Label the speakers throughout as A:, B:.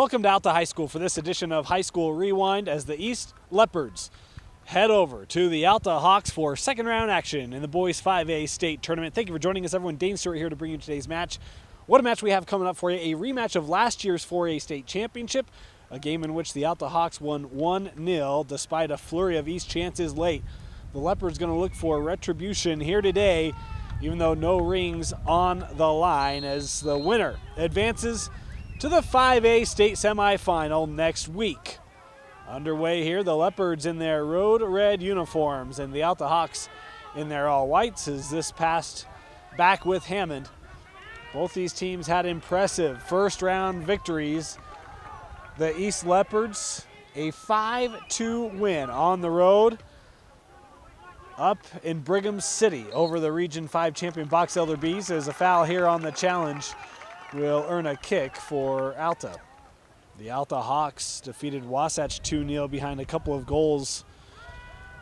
A: Welcome to Alta High School for this edition of High School Rewind as the East Leopards head over to the Alta Hawks for second round action in the boys 5A state tournament. Thank you for joining us, everyone. Dane Stewart here to bring you today's match. What a match we have coming up for you. A rematch of last year's 4A state championship, a game in which the Alta Hawks won 1-0 despite a flurry of East chances late. The Leopards going to look for retribution here today, even though no rings on the line, as the winner advances to the 5A state semifinal next week. Underway here, the Leopards in their road red uniforms and the Alta Hawks in their all whites as this passed back with Hammond. Both these teams had impressive first round victories. The East Leopards, a 5-2 win on the road up in Brigham City over the Region 5 champion Box Elder Bees. There's a foul here on the challenge. Will earn a kick for Alta. The Alta Hawks defeated Wasatch 2-0 behind a couple of goals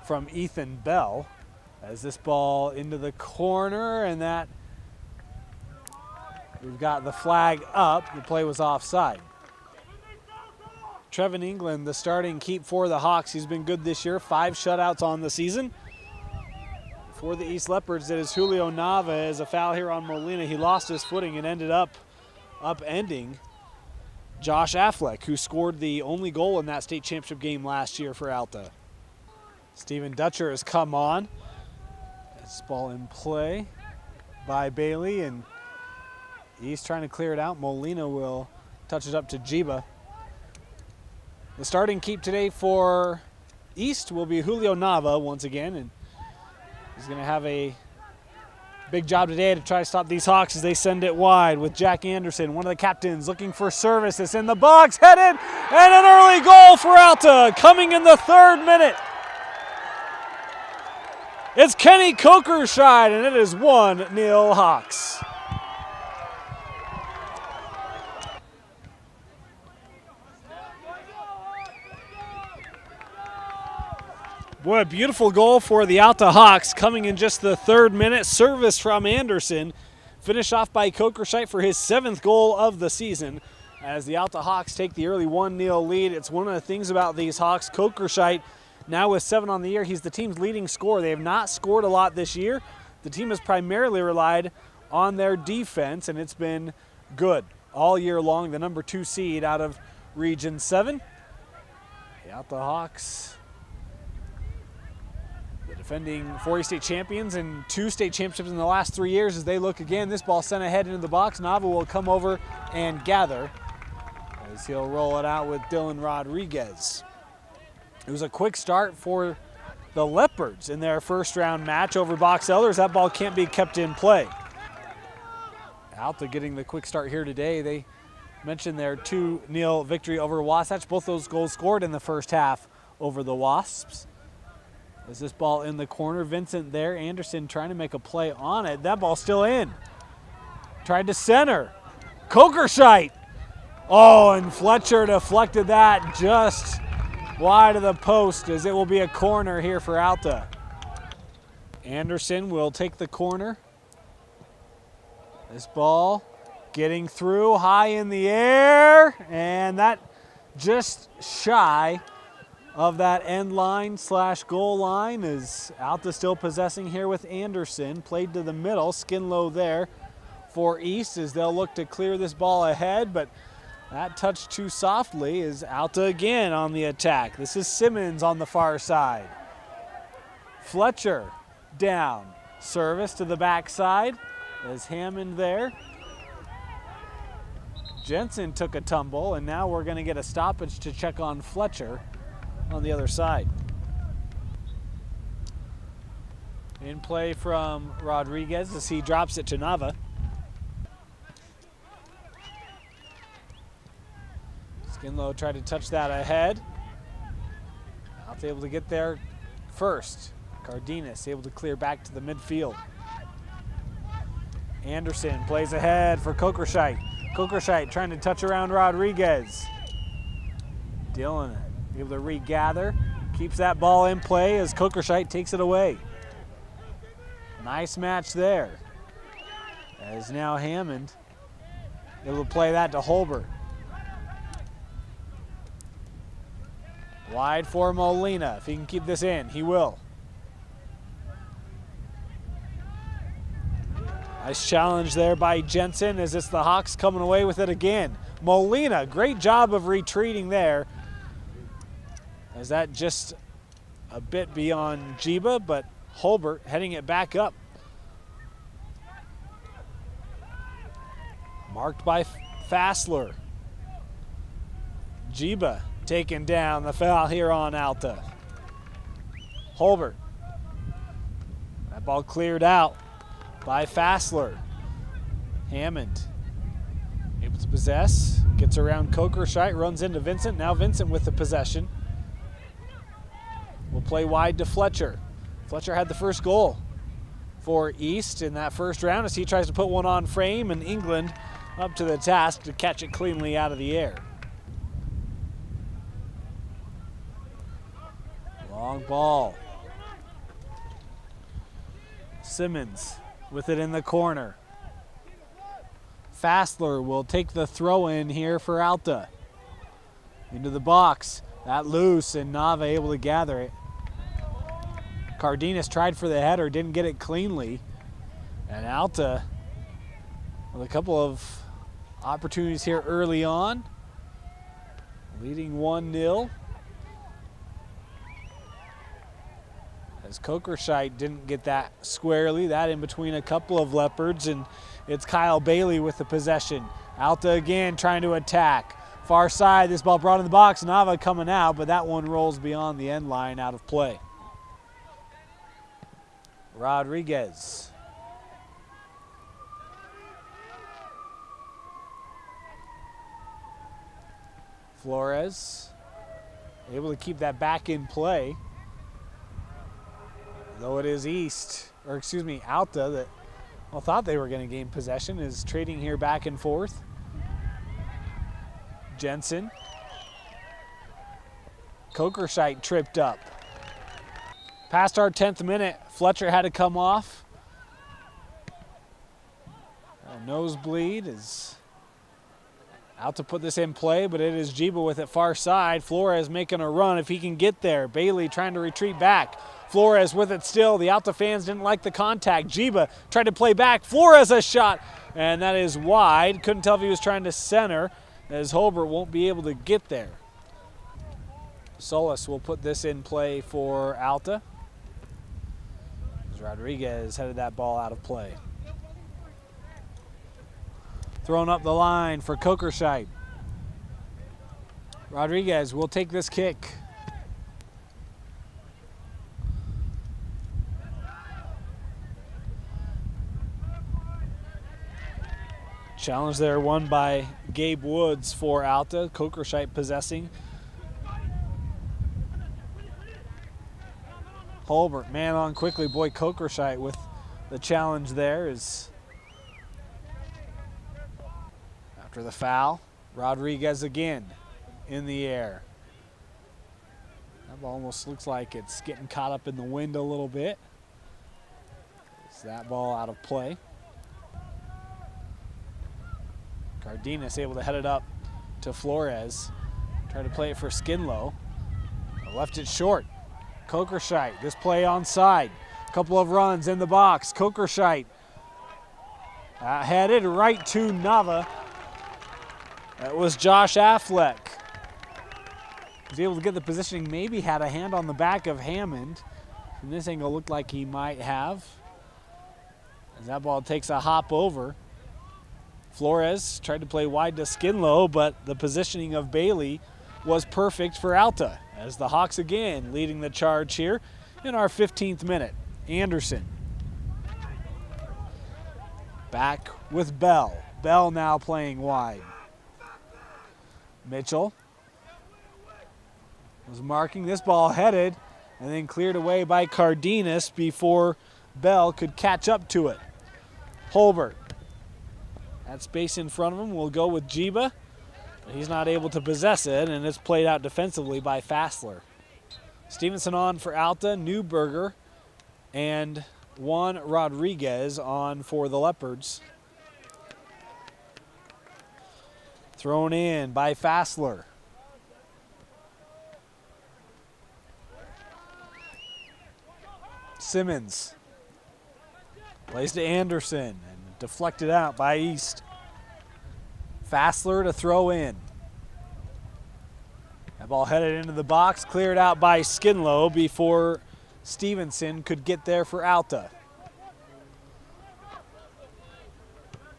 A: from Ethan Bell. As this ball into the corner, and that we've got the flag up. The play was offside. Trevin England, the starting keep for the Hawks. He's been good this year, 5 shutouts on the season. For the East Leopards, it is Julio Nava. As a foul here on Molina. He lost his footing and ended up upending Josh Affleck, who scored the only goal in that state championship game last year for Alta. Steven Dutcher has come on. This ball in play by Bailey, and he's trying to clear it out. Molina will touch it up to Jiba. The starting keep today for East will be Julio Nava once again, and he's going to have a big job today to try to stop these Hawks as they send it wide with Jack Anderson, one of the captains, looking for service. It's in the box, headed, and an early goal for Alta coming in the 3rd minute. It's Kenny Kokerscheid, and it is 1-0 Hawks. Boy, a beautiful goal for the Alta Hawks coming in just the 3rd minute. Service from Anderson. Finished off by Kokerscheid for his 7th goal of the season as the Alta Hawks take the early 1-0 lead. It's one of the things about these Hawks. Kokerscheid now with 7 on the year. He's the team's leading scorer. They have not scored a lot this year. The team has primarily relied on their defense, and it's been good all year long. The number 2 seed out of Region 7. The Alta Hawks, defending 4A state champions and 2 state championships in the last 3 years, as they look again. This ball sent ahead into the box. Nava will come over and gather as he'll roll it out with Dylan Rodriguez. It was a quick start for the Leopards in their first round match over Box Elders. That ball can't be kept in play. Alta getting the quick start here today. They mentioned their 2-0 victory over Wasatch. Both those goals scored in the first half over the Wasps. As this ball in the corner, Vincent there, Anderson trying to make a play on it. That ball still in. Tried to center. Kokerscheid. Oh, and Fletcher deflected that just wide of the post, as it will be a corner here for Alta. Anderson will take the corner. This ball getting through high in the air, and that just shy of that end line / goal line. Is Alta still possessing here with Anderson. Played to the middle, skin low there for East as they'll look to clear this ball ahead, but that touched too softly. Is Alta again on the attack. This is Simmons on the far side. Fletcher down. Service to the backside. There's Hammond there. Jensen took a tumble, and now we're going to get a stoppage to check on Fletcher on the other side. In play from Rodriguez as he drops it to Nava. Skinlow tried to touch that ahead. Not able to get there first. Cardenas able to clear back to the midfield. Anderson plays ahead for Kokerscheid. Kokerscheid trying to touch around Rodriguez. Dylan able to regather. Keeps that ball in play as Kokerscheid takes it away. Nice match there. As now Hammond able to play that to Holbert. Wide for Molina. If he can keep this in, he will. Nice challenge there by Jensen as it's the Hawks coming away with it again. Molina, great job of retreating there. As that just a bit beyond Jiba, but Holbert heading it back up. Marked by Fassler. Jiba taking down the foul here on Alta. Holbert. That ball cleared out by Fassler. Hammond able to possess. Gets around Kokerscheit, runs into Vincent. Now Vincent with the possession. Will play wide to Fletcher. Fletcher had the first goal for East in that first round as he tries to put one on frame, and England up to the task to catch it cleanly out of the air. Long ball. Simmons with it in the corner. Fassler will take the throw in here for Alta. Into the box. That loose, and Nava able to gather it. Cardenas tried for the header, didn't get it cleanly. And Alta with a couple of opportunities here early on. Leading 1-0. As Kokerscheit didn't get that squarely, that in between a couple of Leopards, and it's Kyle Bailey with the possession. Alta again trying to attack. Far side, this ball brought in the box, Nava coming out, but that one rolls beyond the end line, out of play. Rodriguez. Flores able to keep that back in play. Though it is Alta that thought they were going to gain possession, is trading here back and forth. Jensen. Kokerscheit tripped up. Past our 10th minute, Fletcher had to come off. A nosebleed is out to put this in play, but it is Jiba with it far side. Flores making a run if he can get there. Bailey trying to retreat back. Flores with it still. The Alta fans didn't like the contact. Jiba tried to play back. Flores a shot, and that is wide. Couldn't tell if he was trying to center, as Holbert won't be able to get there. Solis will put this in play for Alta. As Rodriguez headed that ball out of play. Thrown up the line for Kokerscheit. Rodriguez will take this kick. Challenge there won by Gabe Woods for Alta. Kokerscheit possessing. Holbert, man on quickly. Boy, Kokerscheit with the challenge there is after the foul. Rodriguez again in the air. That ball almost looks like it's getting caught up in the wind a little bit. It's that ball out of play. Cardenas able to head it up to Flores. Tried to play it for Skinlow. Left it short. Kokerscheit, this play onside. Couple of runs in the box. Kokerscheit headed right to Nava. That was Josh Affleck. Was able to get the positioning, maybe had a hand on the back of Hammond. From this angle, looked like he might have. As that ball takes a hop over. Flores tried to play wide to Skinlow, but the positioning of Bailey was perfect for Alta, as the Hawks again leading the charge here in our 15th minute. Anderson. Back with Bell. Bell now playing wide. Mitchell was marking. This ball headed and then cleared away by Cardenas before Bell could catch up to it. Holbert. That space in front of him will go with Jiba. But he's not able to possess it, and it's played out defensively by Fassler. Stevenson on for Alta, Newberger, and Juan Rodriguez on for the Leopards. Thrown in by Fassler. Simmons plays to Anderson and deflected out by East. Fassler to throw in. That ball headed into the box, cleared out by Skinlow before Stevenson could get there for Alta.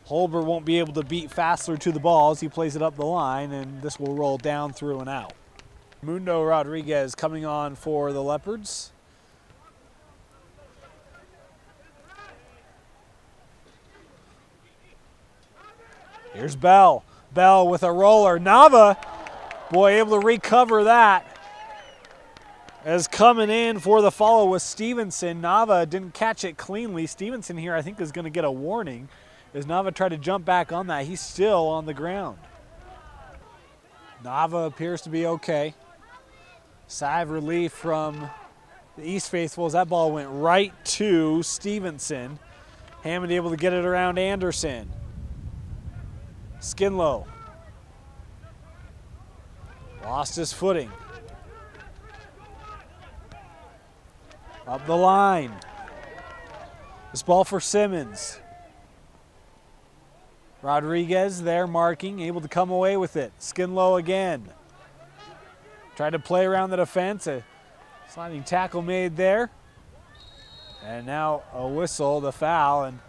A: Holber won't be able to beat Fassler to the ball as he plays it up the line, and this will roll down, through, and out. Mundo Rodriguez coming on for the Leopards. Here's Bell. Bell with a roller. Nava, boy, able to recover that. As coming in for the follow was Stevenson. Nava didn't catch it cleanly. Stevenson here, I think, is going to get a warning as Nava tried to jump back on that. He's still on the ground. Nava appears to be okay. Sigh of relief from the East faithful as that ball went right to Stevenson. Hammond able to get it around Anderson. Skinlow lost his footing. Up the line. This ball for Simmons. Rodriguez there marking, able to come away with it. Skinlow again. Tried to play around the defense. A sliding tackle made there. And now a whistle, the foul, and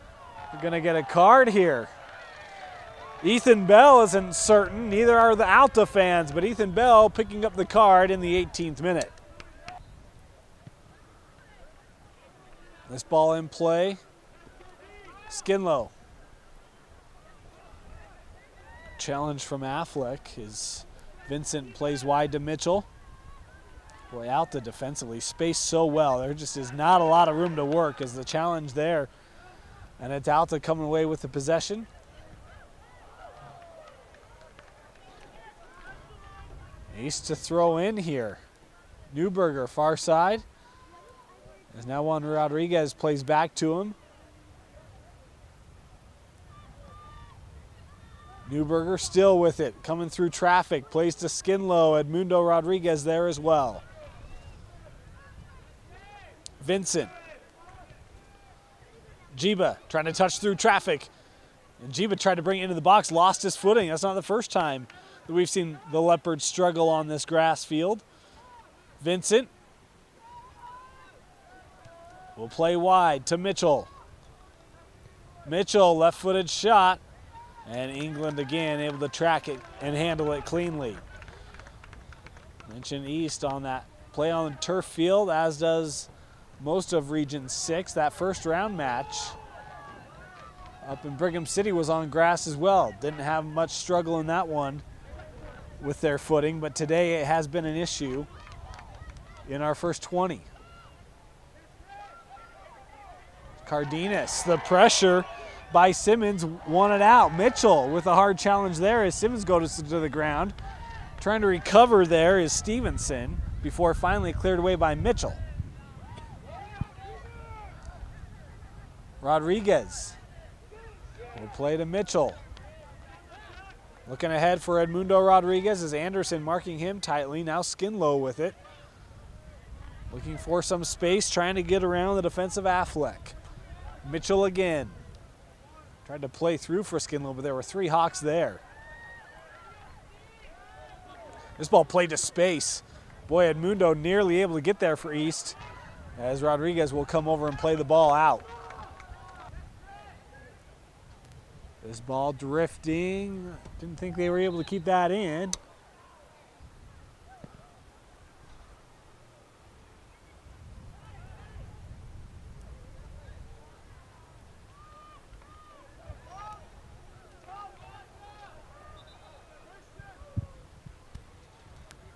A: we're going to get a card here. Ethan Bell isn't certain, neither are the Alta fans, but Ethan Bell picking up the card in the 18th minute. This ball in play. Skinlow. Challenge from Affleck as Vincent plays wide to Mitchell. Boy, Alta defensively spaced so well. There just is not a lot of room to work as the challenge there. And it's Alta coming away with the possession. East to throw in here. Newberger far side. As now Juan Rodriguez plays back to him. Newberger still with it, coming through traffic, plays to Skinlow. Edmundo Rodriguez there as well. Vincent. Jiba trying to touch through traffic. And Jiba tried to bring it into the box, lost his footing. That's not the first time that we've seen the Leopards struggle on this grass field. Vincent will play wide to Mitchell. Mitchell, left-footed shot. And England again able to track it and handle it cleanly. Mention East on that play on the turf field, as does most of Region 6. That first round match up in Brigham City was on grass as well. Didn't have much struggle in that one with their footing, but today it has been an issue in our first 20. Cardenas, the pressure by Simmons, won it out. Mitchell with a hard challenge there as Simmons goes to the ground. Trying to recover there is Stevenson before finally cleared away by Mitchell. Rodriguez will play to Mitchell. Looking ahead for Edmundo Rodriguez as Anderson marking him tightly. Now Skinlow with it. Looking for some space, trying to get around the defensive Affleck. Mitchell again. Tried to play through for Skinlow, but there were three Hawks there. This ball played to space. Boy, Edmundo nearly able to get there for East as Rodriguez will come over and play the ball out. This ball drifting. Didn't think they were able to keep that in.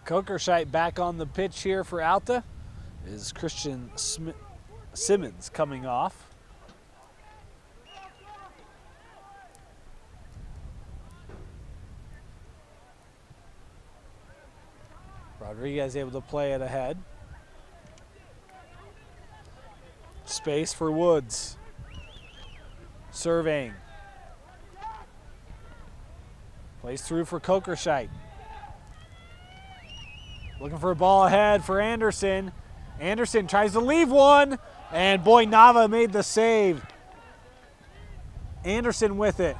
A: Kokerscheit back on the pitch here for Alta. Is Christian Simmons coming off. Rodriguez able to play it ahead. Space for Woods. Surveying. Plays through for Kokerscheit. Looking for a ball ahead for Anderson. Anderson tries to leave one. And boy, Nava made the save. Anderson with it.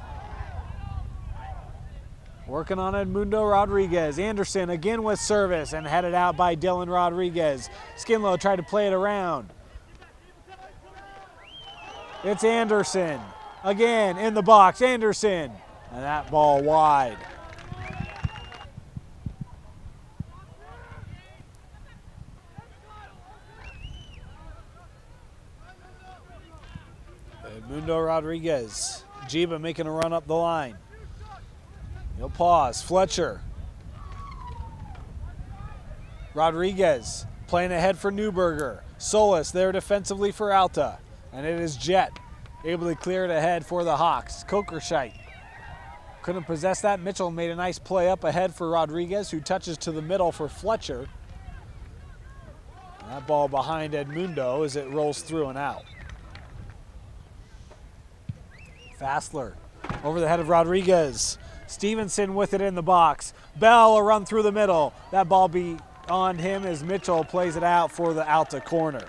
A: Working on Edmundo Rodriguez. Anderson again with service and headed out by Dylan Rodriguez. Skinlow tried to play it around. It's Anderson. Again in the box, Anderson. And that ball wide. Edmundo Rodriguez. Jiba making a run up the line. He'll pause. Fletcher. Rodriguez playing ahead for Newberger. Solis there defensively for Alta. And it is Jet able to clear it ahead for the Hawks. Kokerscheit couldn't possess that. Mitchell made a nice play up ahead for Rodriguez, who touches to the middle for Fletcher. And that ball behind Edmundo as it rolls through and out. Fassler over the head of Rodriguez. Stevenson with it in the box. Bell a run through the middle. That ball be on him as Mitchell plays it out for the Alta corner.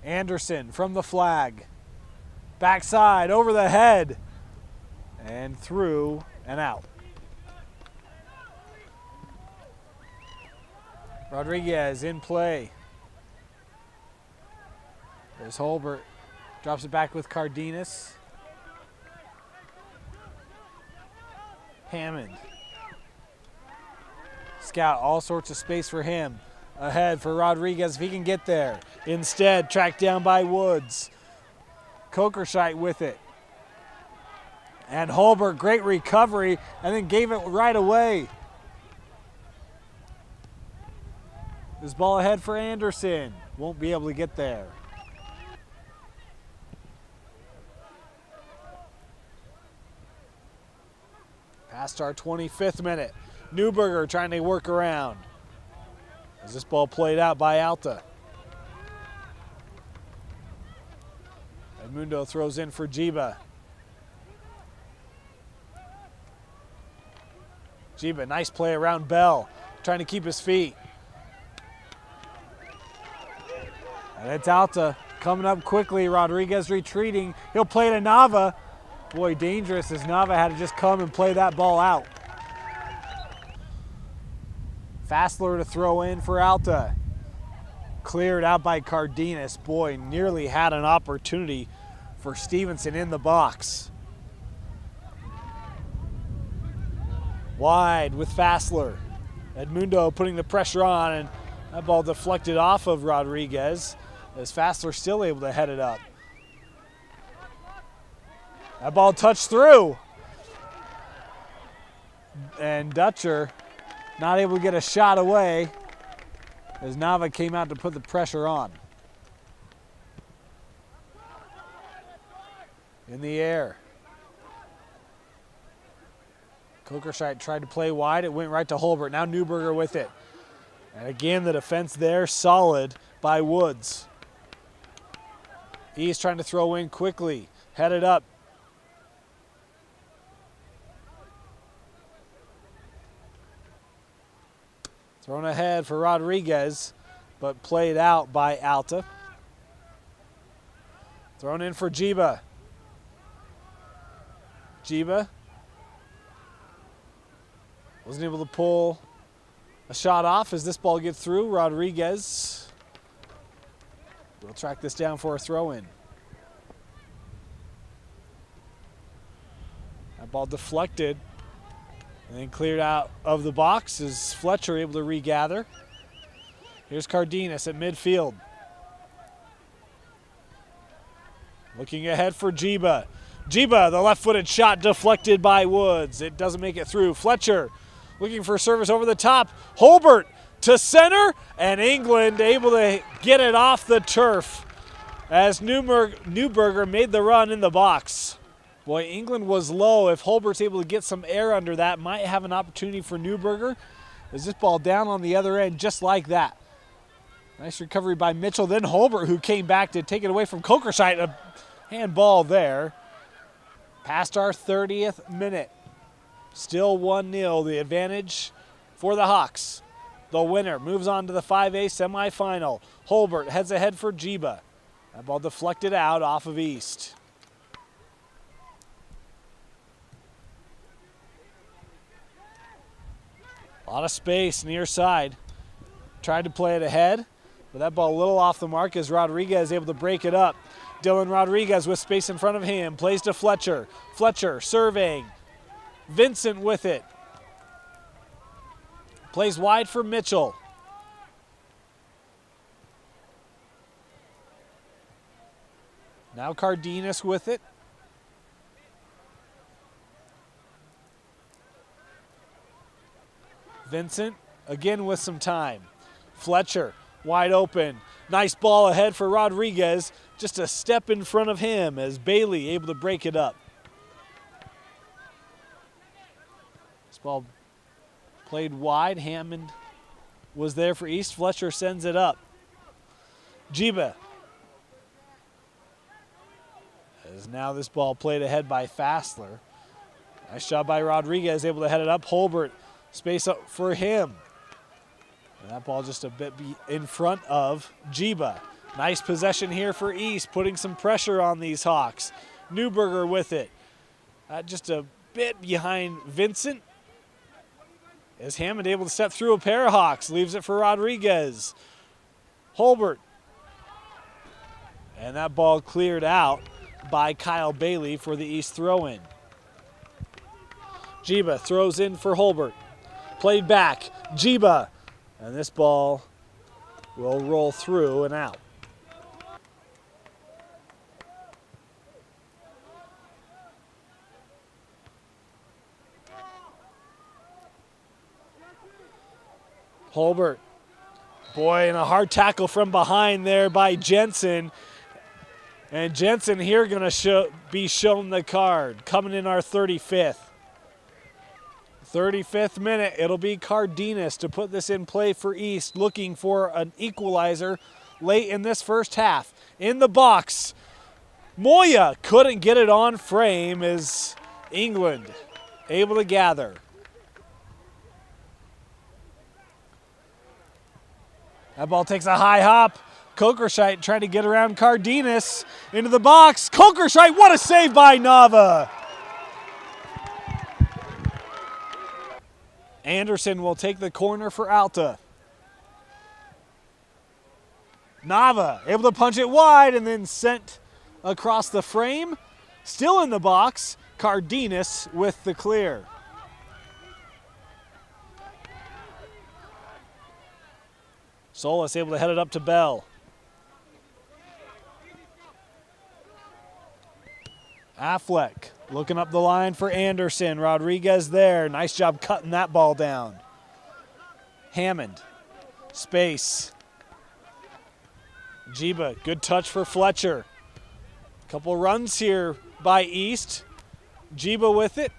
A: Anderson from the flag. Backside over the head. And through and out. Rodriguez in play. There's Holbert. Drops it back with Cardenas. Hammond. Scout all sorts of space for him. Ahead for Rodriguez if he can get there. Instead, tracked down by Woods. Kokerscheit with it. And Holbert, great recovery, and then gave it right away. This ball ahead for Anderson. Won't be able to get there. Past our 25th minute. Newberger trying to work around. As this ball played out by Alta. Edmundo throws in for Jiba. Jiba, nice play around Bell. Trying to keep his feet. And it's Alta coming up quickly. Rodriguez retreating. He'll play to Nava. Boy, dangerous as Nava had to just come and play that ball out. Fassler to throw in for Alta. Cleared out by Cardenas. Boy, nearly had an opportunity for Stevenson in the box. Wide with Fassler. Edmundo putting the pressure on, and that ball deflected off of Rodriguez as Fassler still able to head it up. That ball touched through. And Dutcher not able to get a shot away as Nava came out to put the pressure on. In the air. Kokerscheit tried to play wide. It went right to Holbert. Now Newberger with it. And again, the defense there solid by Woods. East trying to throw in quickly. Headed up. Thrown ahead for Rodriguez, but played out by Alta. Thrown in for Jiba. Jiba wasn't able to pull a shot off as this ball gets through. Rodriguez will track this down for a throw-in. That ball deflected. And then cleared out of the box is Fletcher able to regather. Here's Cardenas at midfield. Looking ahead for Jiba. Jiba, the left-footed shot deflected by Woods. It doesn't make it through. Fletcher looking for service over the top. Holbert to center, and England able to get it off the turf as Newberger made the run in the box. Boy, England was low. If Holbert's able to get some air under that, might have an opportunity for Newberger. As this ball down on the other end just like that. Nice recovery by Mitchell. Then Holbert, who came back to take it away from Kokerscheit. A handball there. Past our 30th minute. Still 1-0, the advantage for the Hawks. The winner moves on to the 5A semifinal. Holbert heads ahead for Jiba. That ball deflected out off of East. A lot of space near side. Tried to play it ahead, but that ball a little off the mark as Rodriguez able to break it up. Dylan Rodriguez with space in front of him. Plays to Fletcher. Fletcher surveying. Vincent with it. Plays wide for Mitchell. Now Cardenas with it. Vincent again with some time. Fletcher wide open. Nice ball ahead for Rodriguez. Just a step in front of him as Bailey able to break it up. This ball played wide. Hammond was there for East. Fletcher sends it up. Jiba. As now this ball played ahead by Fassler. Nice job by Rodriguez, able to head it up. Holbert, space up for him. And that ball just a bit in front of Jiba. Nice possession here for East, putting some pressure on these Hawks. Newberger with it. Just a bit behind Vincent. Is Hammond able to step through a pair of Hawks? Leaves it for Rodriguez. Holbert. And that ball cleared out by Kyle Bailey for the East throw-in. Jiba throws in for Holbert. Played back. Jiba. And this ball will roll through and out. Holbert. Boy, and a hard tackle from behind there by Jensen. And Jensen here going to be shown the card. Coming in our 35th. 35th minute, it'll be Cardenas to put this in play for East, looking for an equalizer late in this first half. In the box, Moya couldn't get it on frame as England able to gather. That ball takes a high hop. Kokerscheit trying to get around Cardenas into the box. Kokerscheit, what a save by Nava. Anderson will take the corner for Alta. Nava able to punch it wide and then sent across the frame. Still in the box, Cardenas with the clear. Solis able to head it up to Bell. Affleck looking up the line for Anderson. Rodriguez there. Nice job cutting that ball down. Hammond. Space. Jiba. Good touch for Fletcher. Couple runs here by East. Jiba with it.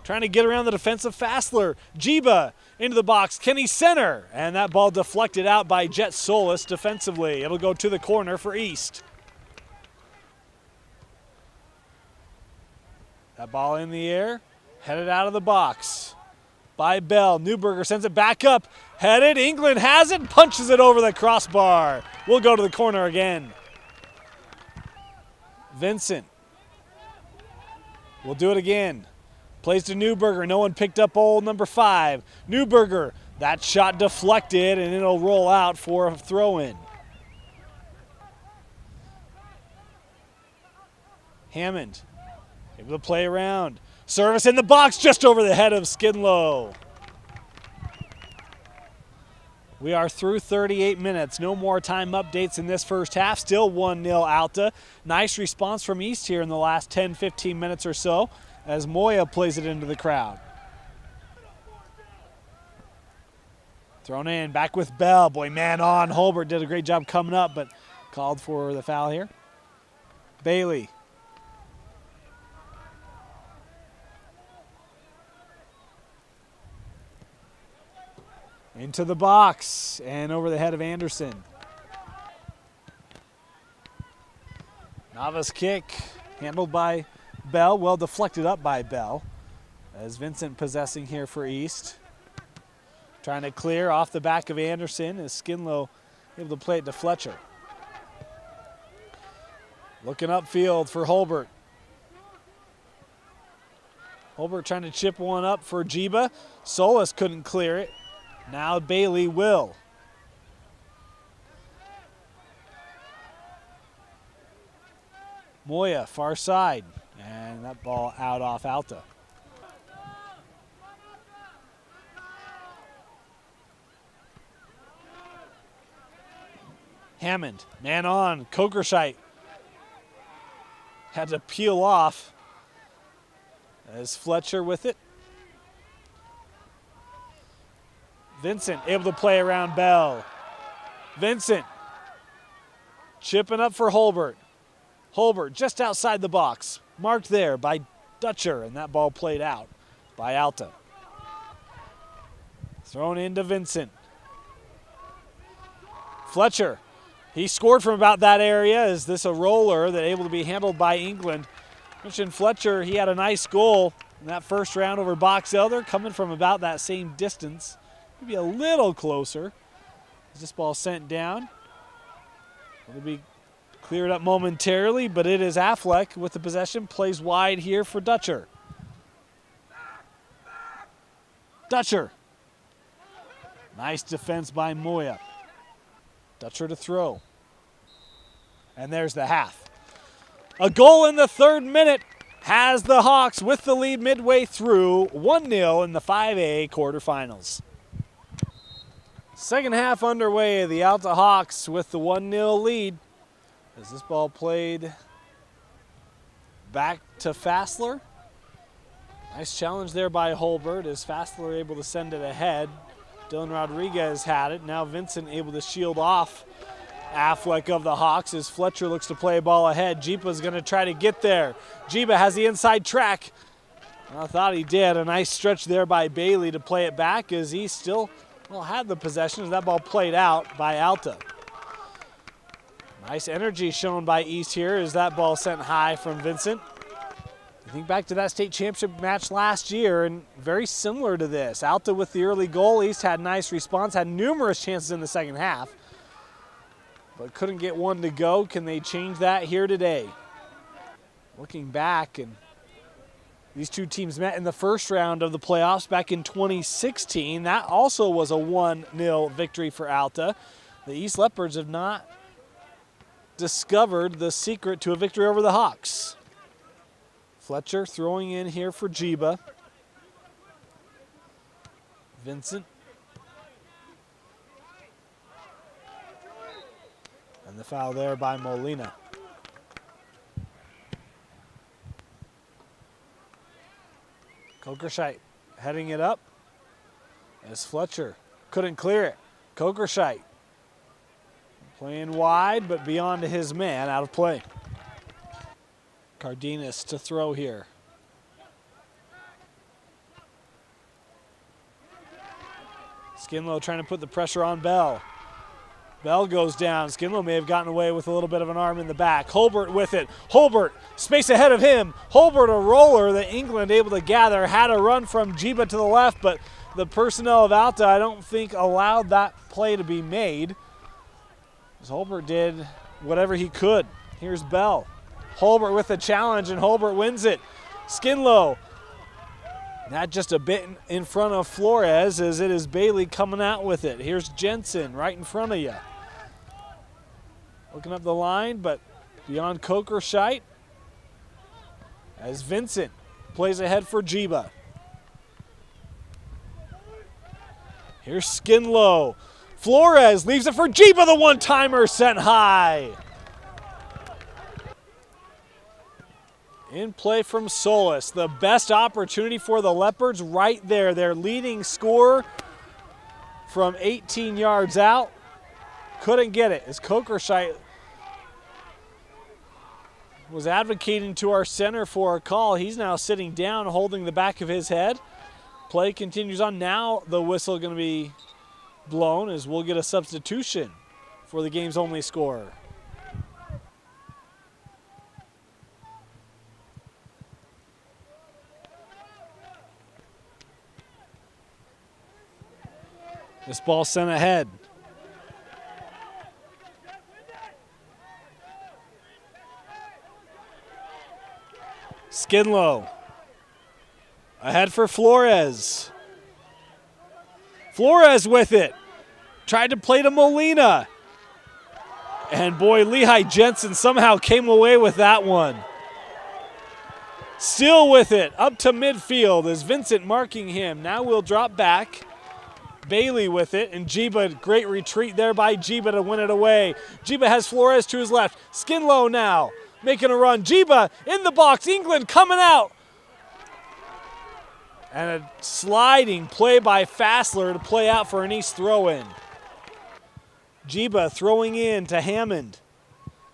A: Trying to get around the defensive Fassler. Jiba into the box. Can he center? And that ball deflected out by Jet Solis defensively. It'll go to the corner for East. That ball in the air, headed out of the box by Bell. Newberger sends it back up, headed. England has it, punches it over the crossbar. We'll go to the corner again. Vincent will do it again. Plays to Newberger. No one picked up old number 5. Newberger, that shot deflected, and it'll roll out for a throw-in. Hammond. Able to play around. Service in the box just over the head of Skidlow. We are through 38 minutes. No more time updates in this first half. Still 1-0 Alta. Nice response from East here in the last 10-15 minutes or so as Moya plays it into the crowd. Thrown in, back with Bell. Boy, man on. Holbert did a great job coming up, but called for the foul here. Bailey. Into the box and over the head of Anderson. Nava's kick handled by Bell, well deflected up by Bell as Vincent possessing here for East. Trying to clear off the back of Anderson as Skinlow able to play it to Fletcher. Looking upfield for Holbert. Holbert trying to chip one up for Jiba. Solis couldn't clear it. Now Bailey will. Moya, far side. And that ball out off Alta. Hammond, man on. Kokerscheit had to peel off as Fletcher with it. Vincent able to play around Bell. Vincent chipping up for Holbert. Holbert just outside the box. Marked there by Dutcher, and that ball played out by Alta. Thrown into Vincent. Fletcher. He scored from about that area. Is this a roller that able to be handled by England? Mentioned Fletcher, he had a nice goal in that first round over Box Elder, coming from about that same distance. Maybe a little closer. Is this ball sent down? It'll be cleared up momentarily, but it is Affleck with the possession. Plays wide here for Dutcher. Dutcher. Nice defense by Moya. Dutcher to throw. And there's the half. A goal in the 3rd minute has the Hawks with the lead midway through, 1-0 in the 5A quarterfinals. Second half underway, the Alta Hawks with the 1-0 lead. As this ball played back to Fassler. Nice challenge there by Holbert as Fassler able to send it ahead. Dylan Rodriguez had it. Now Vincent able to shield off Affleck of the Hawks as Fletcher looks to play a ball ahead. Jiba's going to try to get there. Jiba has the inside track. I thought he did. A nice stretch there by Bailey to play it back as he still had the possession as that ball played out by Alta. Nice energy shown by East here as that ball sent high from Vincent. I think back to that state championship match last year, and very similar to this. Alta with the early goal. East had nice response, had numerous chances in the second half, but couldn't get one to go. Can they change that here today? Looking back, and these two teams met in the first round of the playoffs back in 2016. That also was a 1-0 victory for Alta. The East Leopards have not discovered the secret to a victory over the Hawks. Fletcher throwing in here for Jiba. Vincent. And the foul there by Molina. Kokerscheit heading it up as Fletcher couldn't clear it. Kokerscheit playing wide, but beyond his man, out of play. Cardenas to throw here. Skinlow trying to put the pressure on Bell. Bell goes down. Skinlow may have gotten away with a little bit of an arm in the back. Holbert with it. Holbert, space ahead of him. Holbert, a roller that England able to gather. Had a run from Jiba to the left, but the personnel of Alta, I don't think, allowed that play to be made. As Holbert did whatever he could. Here's Bell. Holbert with the challenge, and Holbert wins it. Skinlow, not just a bit in front of Flores, as it is Bailey coming out with it. Here's Jensen right in front of you. Looking up the line, but beyond Kokerscheit, as Vincent plays ahead for Jiba. Here's Skinlow. Flores leaves it for Jiba, the one-timer sent high. In play from Solis. The best opportunity for the Leopards right there. Their leading scorer from 18 yards out. Couldn't get it as Kokerscheit was advocating to our center for a call. He's now sitting down holding the back of his head. Play continues on. Now the whistle going to be blown as we'll get a substitution for the game's only scorer. This ball sent ahead. Skinlow. Ahead for Flores. Flores with it. Tried to play to Molina. And boy, Lehigh Jensen somehow came away with that one. Still with it, up to midfield is Vincent marking him. Now we'll drop back. Bailey with it, and Jiba, great retreat there by Jiba to win it away. Jiba has Flores to his left. Skinlow now, making a run. Jiba in the box, England coming out. And a sliding play by Fassler to play out for an East throw-in. Jiba throwing in to Hammond.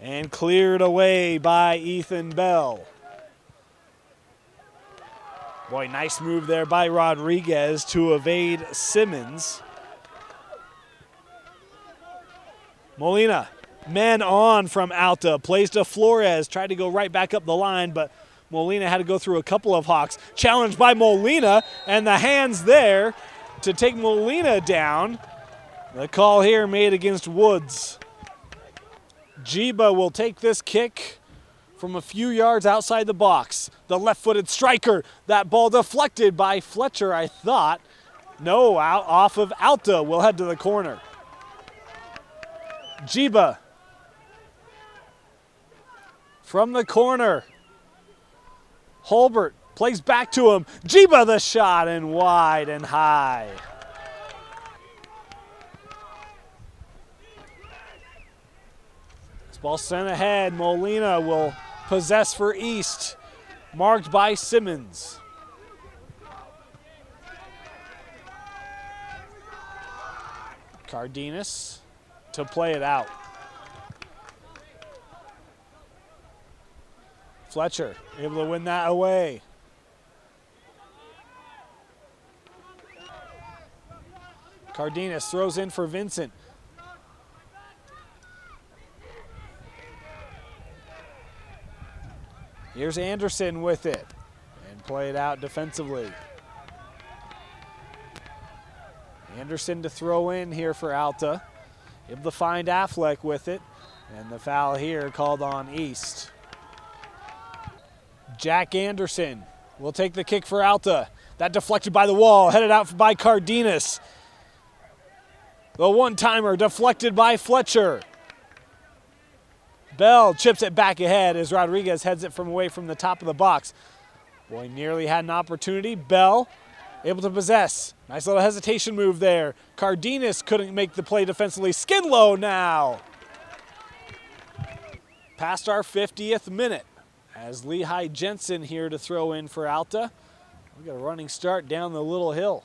A: And cleared away by Ethan Bell. Boy, nice move there by Rodriguez to evade Simmons. Molina, men on from Alta, plays to Flores, tried to go right back up the line, but Molina had to go through a couple of Hawks. Challenged by Molina, and the hands there to take Molina down. The call here made against Woods. Jiba will take this kick from a few yards outside the box. The left-footed striker. That ball deflected by Fletcher, I thought. No, out off of Alta. Will head to the corner. Jiba from the corner. Holbert plays back to him. Jiba the shot, and wide and high. This ball sent ahead. Molina will possess for East, marked by Simmons. Cardenas to play it out. Fletcher able to win that away. Cardenas throws in for Vincent. Here's Anderson with it and play it out defensively. Anderson to throw in here for Alta. Able to find Affleck with it, and the foul here called on East. Jack Anderson will take the kick for Alta. That deflected by the wall, headed out by Cardenas. The one-timer deflected by Fletcher. Bell chips it back ahead as Rodriguez heads it from away from the top of the box. Boy, nearly had an opportunity. Bell able to possess. Nice little hesitation move there. Cardenas couldn't make the play defensively. Skinlow now. Past our 50th minute as Lehigh Jensen here to throw in for Alta. We got a running start down the little hill.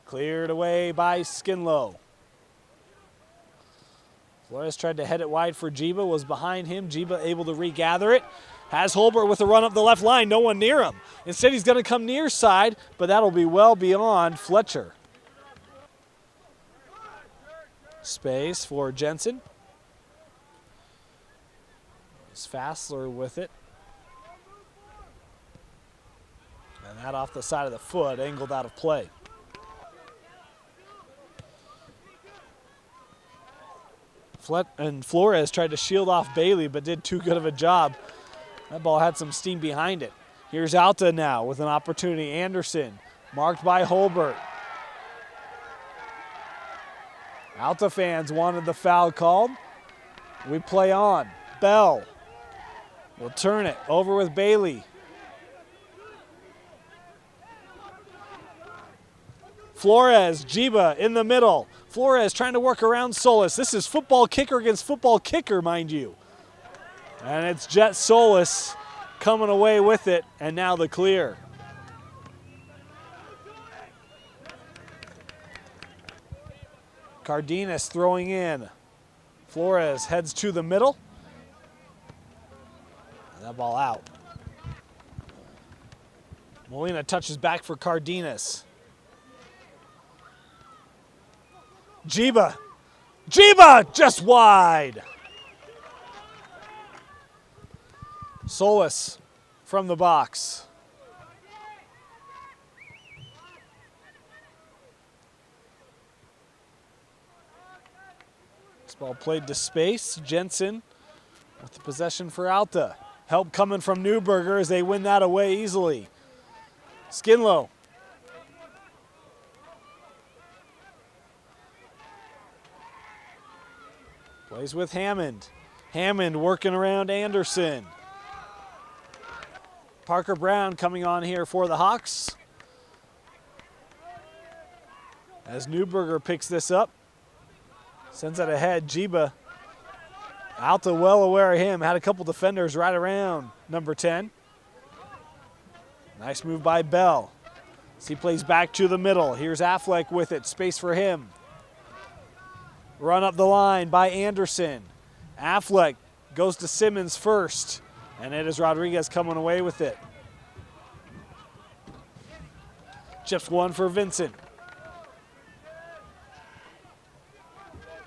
A: Cleared away by Skinlow. Flores tried to head it wide for Jiba, was behind him. Jiba able to regather it. Has Holbert with a run up the left line, no one near him. Instead he's gonna come near side, but that'll be well beyond Fletcher. Space for Jensen. It's Fassler with it. And that off the side of the foot, angled out of play. And Flores tried to shield off Bailey, but did too good of a job. That ball had some steam behind it. Here's Alta now with an opportunity. Anderson, marked by Holbert. Alta fans wanted the foul called. We play on. Bell will turn it over with Bailey. Flores, Jiba in the middle. Flores trying to work around Solis. This is football kicker against football kicker, mind you. And it's Jet Solis coming away with it, and now the clear. Cardenas throwing in. Flores heads to the middle. And that ball out. Molina touches back for Cardenas. Jiba. Jiba just wide. Solis from the box. Ball played to space. Jensen with the possession for Alta. Help coming from Newberger as they win that away easily. Skinlow. Plays with Hammond. Hammond working around Anderson. Parker Brown coming on here for the Hawks. As Newberger picks this up. Sends it ahead. Jiba. Alta well aware of him. Had a couple defenders right around number 10. Nice move by Bell. As he plays back to the middle. Here's Affleck with it. Space for him. Run up the line by Anderson. Affleck goes to Simmons first. And it is Rodriguez coming away with it. Chips one for Vincent.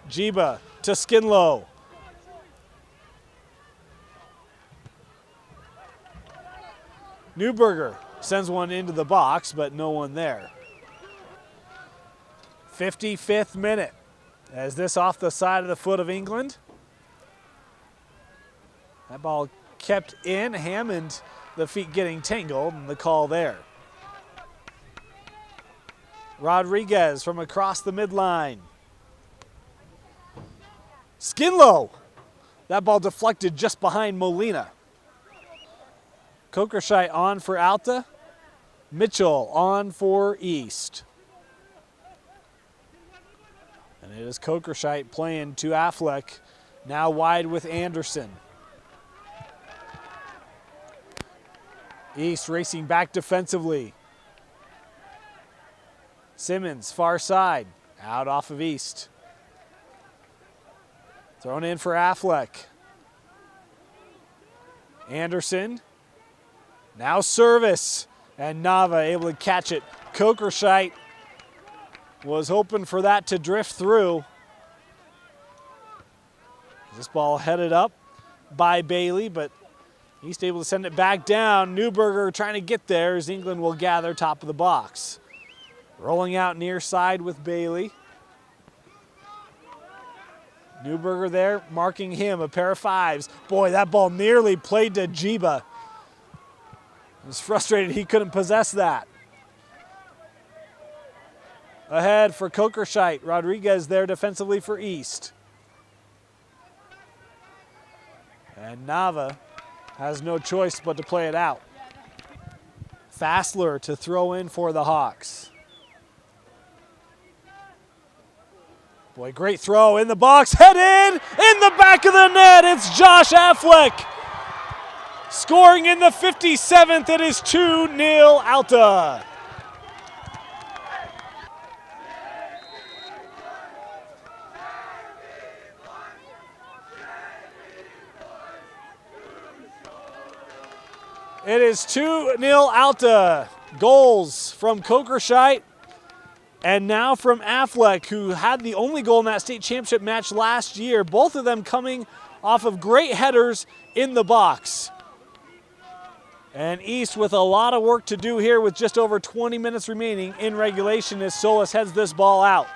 A: Jiba to Skinlow. Newberger sends one into the box, but no one there. 55th minute. As this off the side of the foot of England. That ball kept in. Hammond, the feet getting tangled, and the call there. Rodriguez from across the midline. Skinlow. That ball deflected just behind Molina. Kokerscheit on for Alta. Mitchell on for East. And it is Kokerscheit playing to Affleck. Now wide with Anderson. East racing back defensively. Simmons, far side. Out off of East. Thrown in for Affleck. Anderson. Now service. And Nava able to catch it. Kokerscheit was hoping for that to drift through. This ball headed up by Bailey, but East able to send it back down. Newberger trying to get there as England will gather top of the box. Rolling out near side with Bailey. Newberger there, marking him, a pair of fives. Boy, that ball nearly played to Jiba. He was frustrated he couldn't possess that. Ahead for Kokerscheit. Rodriguez there defensively for East. And Nava has no choice but to play it out. Fassler to throw in for the Hawks. Boy, great throw in the box, head in the back of the net. It's Josh Affleck. Scoring in the 57th, it is 2-0 Alta. It is 2-0 Alta. Goals from Kokerscheit and now from Affleck, who had the only goal in that state championship match last year. Both of them coming off of great headers in the box. And East with a lot of work to do here with just over 20 minutes remaining in regulation as Solis heads this ball out.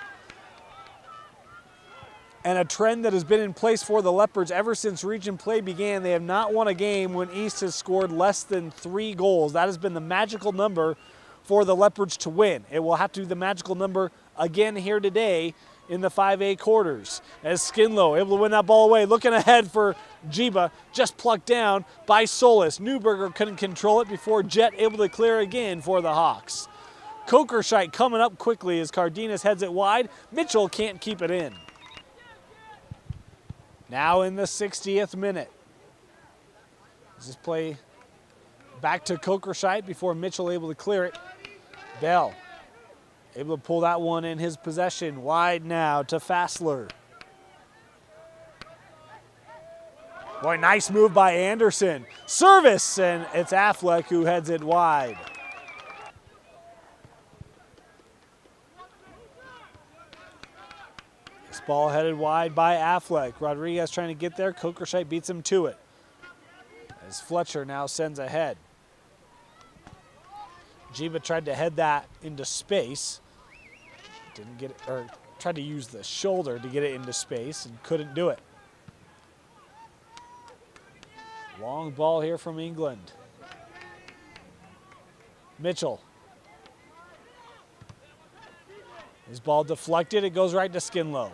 A: And a trend that has been in place for the Leopards ever since region play began. They have not won a game when East has scored less than 3 goals. That has been the magical number for the Leopards to win. It will have to be the magical number again here today in the 5A quarters. As Skinlow able to win that ball away. Looking ahead for Jiba, just plucked down by Solis. Newberger couldn't control it before Jet able to clear again for the Hawks. Kokerscheit coming up quickly as Cardenas heads it wide. Mitchell can't keep it in. Now in the 60th minute. Does this play back to Kokerscheit before Mitchell able to clear it. Bell able to pull that one in his possession. Wide now to Fassler. Boy, nice move by Anderson. Service, and it's Affleck who heads it wide. This ball headed wide by Affleck. Rodriguez trying to get there. Kokerscheit beats him to it. As Fletcher now sends ahead. Jiba tried to head that into space. Didn't get it, or Tried to use the shoulder to get it into space and couldn't do it. Long ball here from England. Mitchell. His ball deflected. It goes right to Skinlow.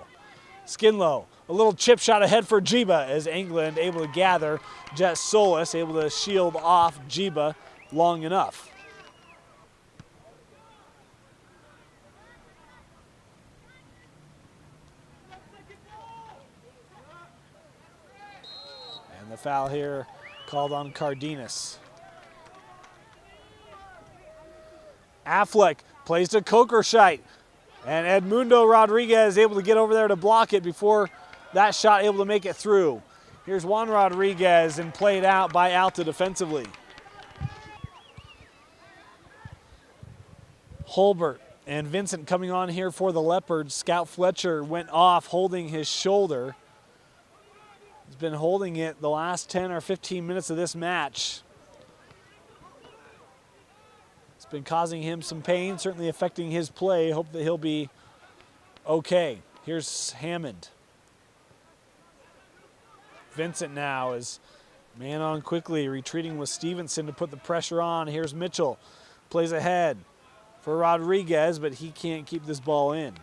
A: Skinlow, a little chip shot ahead for Jiba as England able to gather. Jet Solis able to shield off Jiba long enough. And the foul here called on Cardenas. Affleck plays to Kokerscheit. And Edmundo Rodriguez able to get over there to block it before that shot able to make it through. Here's Juan Rodriguez and played out by Alta defensively. Holbert and Vincent coming on here for the Leopards. Scout Fletcher went off holding his shoulder. He's been holding it the last 10 or 15 minutes of this match. Been causing him some pain, certainly affecting his play. Hope that he'll be okay. Here's Hammond. Vincent now is man on quickly, retreating with Stevenson to put the pressure on. Here's Mitchell, plays ahead for Rodriguez, but he can't keep this ball in.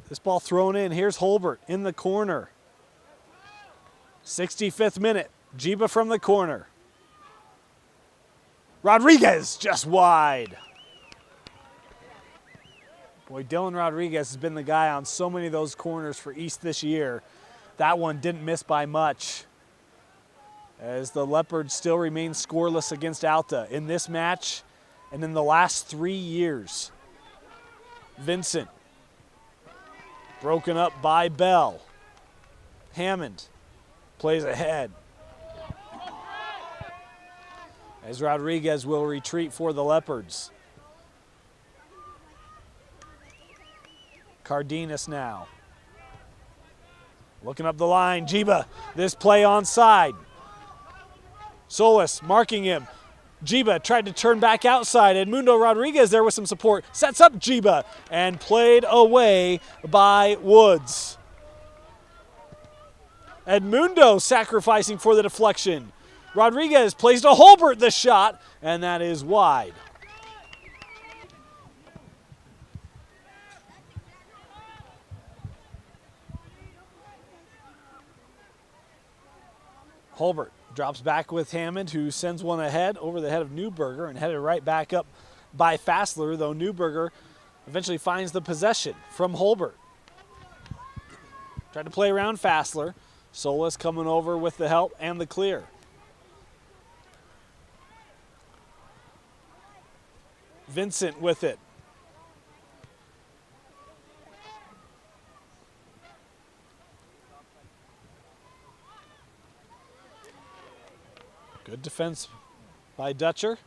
A: This ball thrown in. Here's Holbert in the corner. 65th minute, Jiba from the corner. Rodriguez just wide. Boy, Dylan Rodriguez has been the guy on so many of those corners for East this year. That one didn't miss by much, as the Leopards still remain scoreless against Alta in this match and in the last 3 years. Vincent, broken up by Bell. Hammond plays ahead, as Rodriguez will retreat for the Leopards. Cardenas now. Looking up the line, Jiba, this play onside. Solis marking him. Jiba tried to turn back outside. Edmundo Rodriguez there with some support. Sets up Jiba and played away by Woods. Edmundo sacrificing for the deflection. Rodriguez plays to Holbert the shot, and that is wide. Holbert drops back with Hammond, who sends one ahead over the head of Newberger and headed right back up by Fassler, though Newberger eventually finds the possession from Holbert. Tried to play around Fassler. Solis coming over with the help and the clear. Vincent with it. Good defense by Dutcher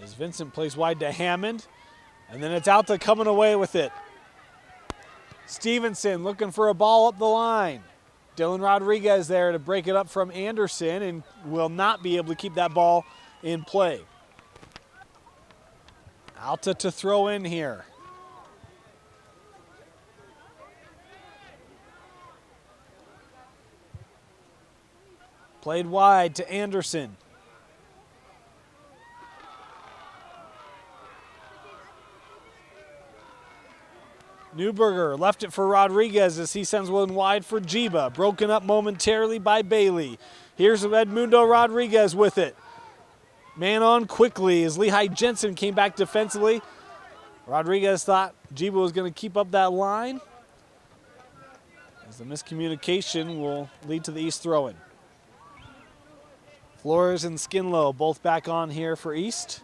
A: as Vincent plays wide to Hammond. And then it's Alta coming away with it. Stevenson looking for a ball up the line. Dylan Rodriguez there to break it up from Anderson and will not be able to keep that ball in play. Alta to throw in here. Played wide to Anderson. Newberger left it for Rodriguez as he sends one wide for Jiba. Broken up momentarily by Bailey. Here's Edmundo Rodriguez with it. Man on quickly as Lehigh Jensen came back defensively. Rodriguez thought Jiba was going to keep up that line, as the miscommunication will lead to the East throw-in. Flores and Skinlow both back on here for East.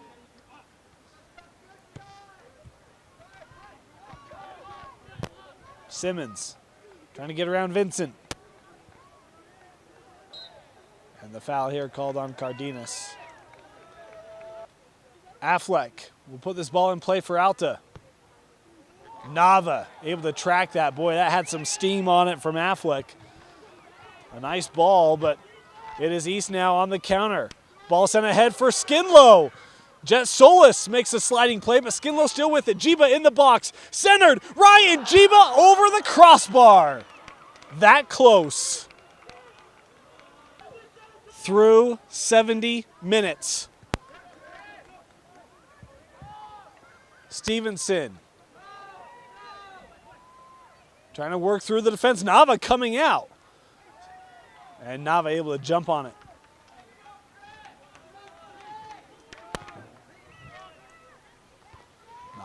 A: Simmons trying to get around Vincent. And the foul here called on Cardenas. Affleck will put this ball in play for Alta. Nava able to track that. Boy, that had some steam on it from Affleck. A nice ball, but it is East now on the counter. Ball sent ahead for Skinlow. Jet Solis makes a sliding play, but Skinlow still with it. Jiba in the box. Centered. Ryan Jiba over the crossbar. That close. Through 70 minutes. Stevenson trying to work through the defense. Nava coming out. And Nava able to jump on it.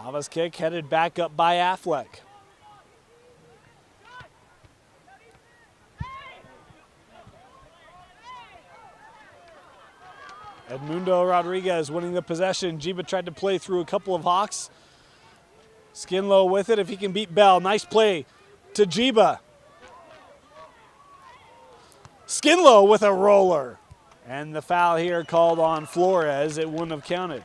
A: Nava's kick headed back up by Affleck. Edmundo Rodriguez winning the possession. Jiba tried to play through a couple of Hawks. Skinlow with it if he can beat Bell. Nice play to Jiba. Skinlow with a roller. And the foul here called on Flores. It wouldn't have counted.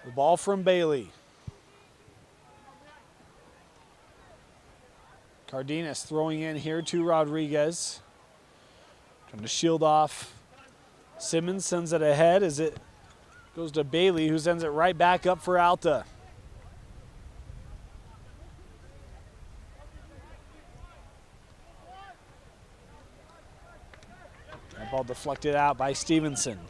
A: The ball from Bailey. Cardenas throwing in here to Rodriguez. Trying to shield off. Simmons sends it ahead as it goes to Bailey, who sends it right back up for Alta. That ball deflected out by Stevenson.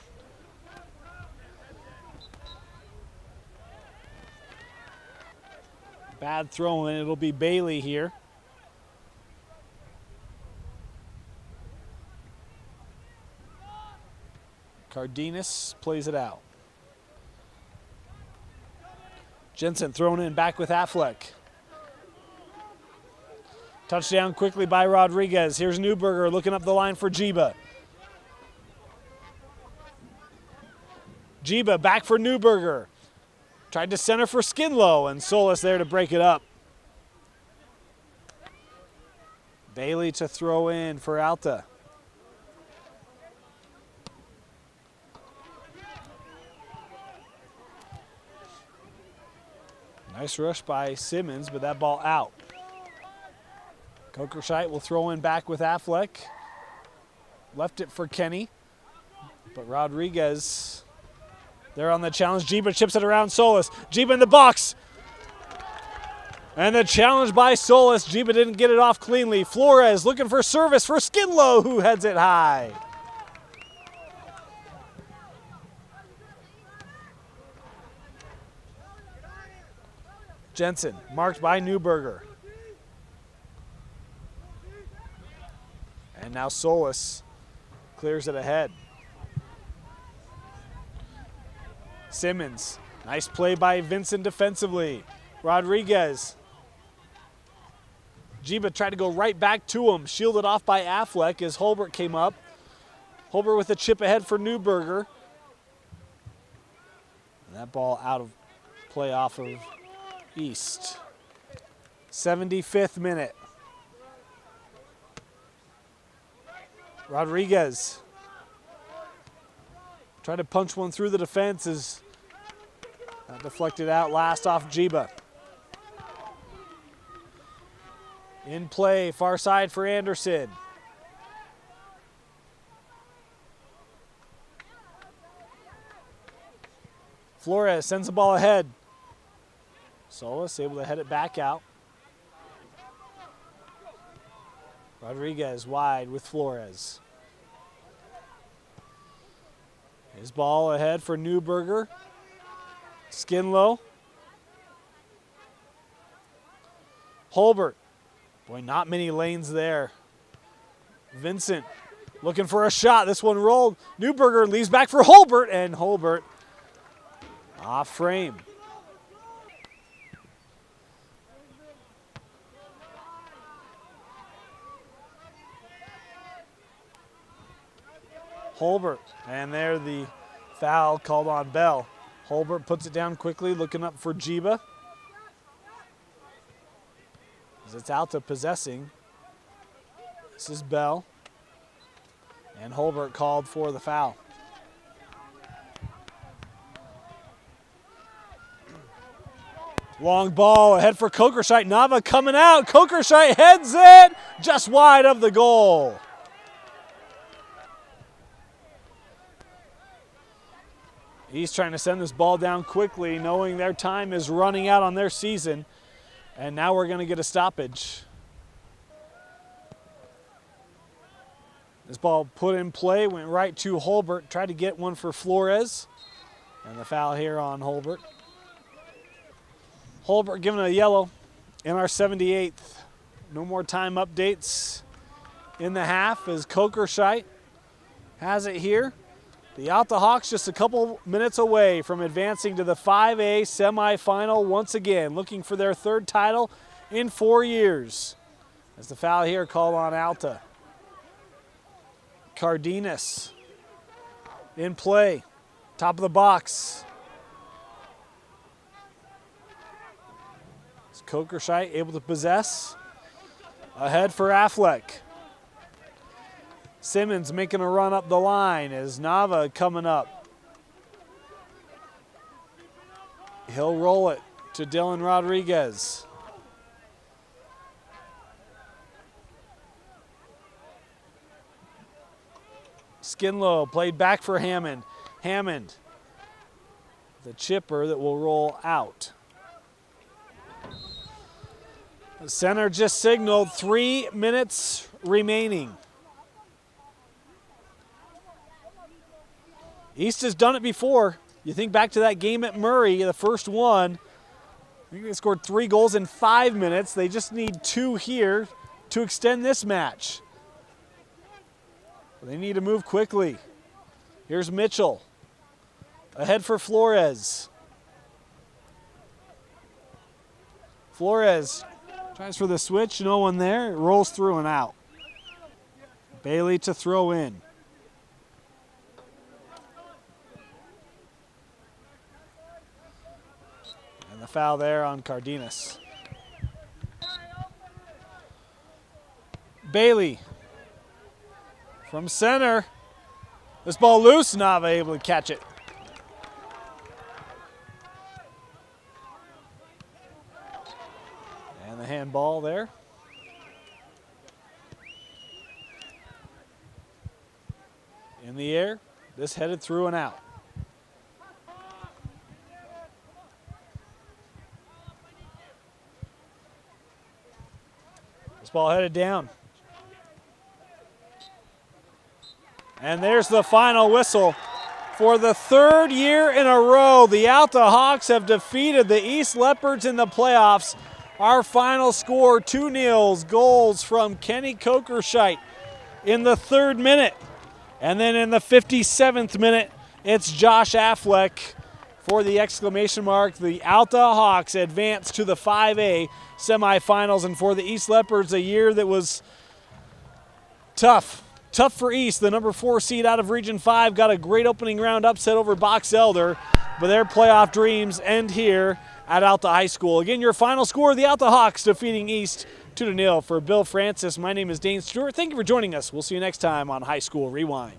A: Bad throw in. It'll be Bailey here. Cardenas plays it out. Jensen thrown in back with Affleck. Touchdown quickly by Rodriguez. Here's Newberger looking up the line for Jiba. Jiba back for Newberger. Tried to center for Skinlow, and Solis there to break it up. Bailey to throw in for Alta. Nice rush by Simmons, but that ball out. Kokerscheit will throw in back with Affleck. Left it for Kenny, but Rodriguez there on the challenge. Jiba chips it around Solis. Jiba in the box. And the challenge by Solis. Jiba didn't get it off cleanly. Flores looking for service for Skinlow, who heads it high. Jensen marked by Newberger. And now Solis clears it ahead. Simmons, nice play by Vincent defensively. Rodriguez. Jiba tried to go right back to him, shielded off by Affleck as Holbert came up. Holbert with a chip ahead for Newberger. And that ball out of play off of East. 75th minute. Rodriguez tried to punch one through the defense as that deflected out last off Jiba. In play, far side for Anderson. Flores sends the ball ahead. Solis able to head it back out. Rodriguez wide with Flores. His ball ahead for Newberger. Skinlow. Holbert. Boy, not many lanes there. Vincent looking for a shot. This one rolled. Newberger leaves back for Holbert, and Holbert off frame. Holbert, and there the foul called on Bell. Holbert puts it down quickly, looking up for Jiba. As it's Alta possessing. This is Bell. And Holbert called for the foul. Long ball ahead for Kokerscheit. Nava coming out. Kokerscheit heads it just wide of the goal. East trying to send this ball down quickly, knowing their time is running out on their season. And now we're going to get a stoppage. This ball put in play, went right to Holbert, tried to get one for Flores. And the foul here on Holbert. Holbert given a yellow in our 78th. No more time updates in the half as Kokerscheit has it here. The Alta Hawks just a couple minutes away from advancing to the 5A semifinal once again, looking for their third title in 4 years. As the foul here called on Alta. Cardenas in play, top of the box. Is Kokerscheit able to possess? Ahead for Affleck. Simmons making a run up the line as Nava coming up. He'll roll it to Dylan Rodriguez. Skinlow played back for Hammond. Hammond, the chipper that will roll out. The center just signaled 3 minutes remaining. East has done it before. You think back to that game at Murray, the first one. I think they scored 3 goals in 5 minutes. They just need 2 here to extend this match. They need to move quickly. Here's Mitchell. Ahead for Flores. Flores tries for the switch. No one there. It rolls through and out. Bailey to throw in. And the foul there on Cardenas. Bailey. From center, this ball loose, Nava able to catch it. And the handball there. In the air, this headed through and out. This ball headed down. And there's the final whistle. For the 3rd year in a row, the Alta Hawks have defeated the East Leopards in the playoffs. Our final score, 2-0, goals from Kenny Kokerscheit in the 3rd minute. And then in the 57th minute, it's Josh Affleck for the exclamation mark. The Alta Hawks advance to the 5A semifinals. And for the East Leopards, a year that was tough. Tough for East, the number 4 seed out of Region 5, got a great opening round upset over Box Elder, but their playoff dreams end here at Alta High School. Again, your final score, the Alta Hawks defeating East 2-0. For Bill Francis, my name is Dane Stewart. Thank you for joining us. We'll see you next time on High School Rewind.